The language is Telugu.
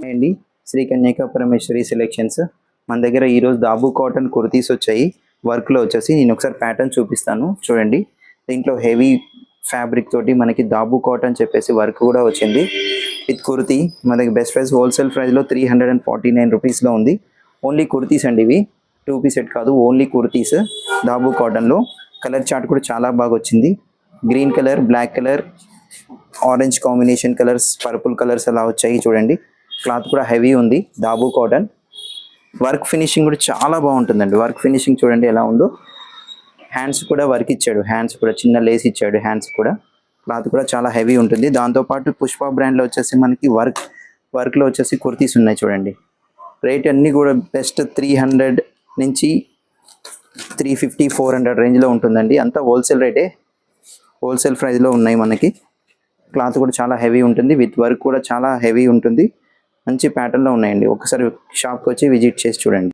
అండి శ్రీ కన్యకా పరమేశ్వరి సెలెక్షన్స్ మన దగ్గర ఈరోజు దాబు కాటన్ కుర్తీస్ వచ్చాయి. వర్క్లో వచ్చేసి నేను ఒకసారి ప్యాటర్న్ చూపిస్తాను చూడండి. దీంట్లో హెవీ ఫ్యాబ్రిక్ తోటి మనకి దాబు కాటన్ చెప్పేసి వర్క్ కూడా వచ్చింది. విత్ కుర్తీ మన దగ్గర బెస్ట్ ప్రైస్ హోల్సేల్ ప్రైస్లో 349 రూపీస్లో ఉంది. ఓన్లీ కుర్తీస్ అండి, ఇవి 2 పీస్ సెట్ కాదు, ఓన్లీ కుర్తీస్ దాబు కాటన్లో. కలర్ చార్ట్ కూడా చాలా బాగా వచ్చింది. Green colour, black colour, orange combination colours, purple colours అలా వచ్చాయి చూడండి. క్లాత్ కూడా హెవీ ఉంది, దాబు కాటన్. వర్క్ ఫినిషింగ్ కూడా చాలా బాగుంటుందండి. వర్క్ ఫినిషింగ్ చూడండి ఎలా ఉందో. హ్యాండ్స్ కూడా వర్క్ ఇచ్చాడు, హ్యాండ్స్ కూడా చిన్న లేస్ ఇచ్చాడు హ్యాండ్స్ కూడా. క్లాత్ కూడా చాలా హెవీ ఉంటుంది. దాంతోపాటు పుష్ప బ్రాండ్లో వచ్చేసి మనకి వర్క్లో వచ్చేసి కుర్తీస్ ఉన్నాయి చూడండి. రేట్ అన్నీ కూడా బెస్ట్ 300 నుంచి 350, 400 రేంజ్లో ఉంటుందండి. అంతా హోల్సేల్ రేటే, హోల్సేల్ ప్రైస్లో ఉన్నాయి మనకి. క్లాత్ కూడా చాలా హెవీ ఉంటుంది, విత్ వర్క్ కూడా చాలా హెవీ ఉంటుంది. మంచి ప్యాటర్న్లో ఉన్నాయండి. ఒకసారి షాప్కి వచ్చి విజిట్ చేసి చూడండి.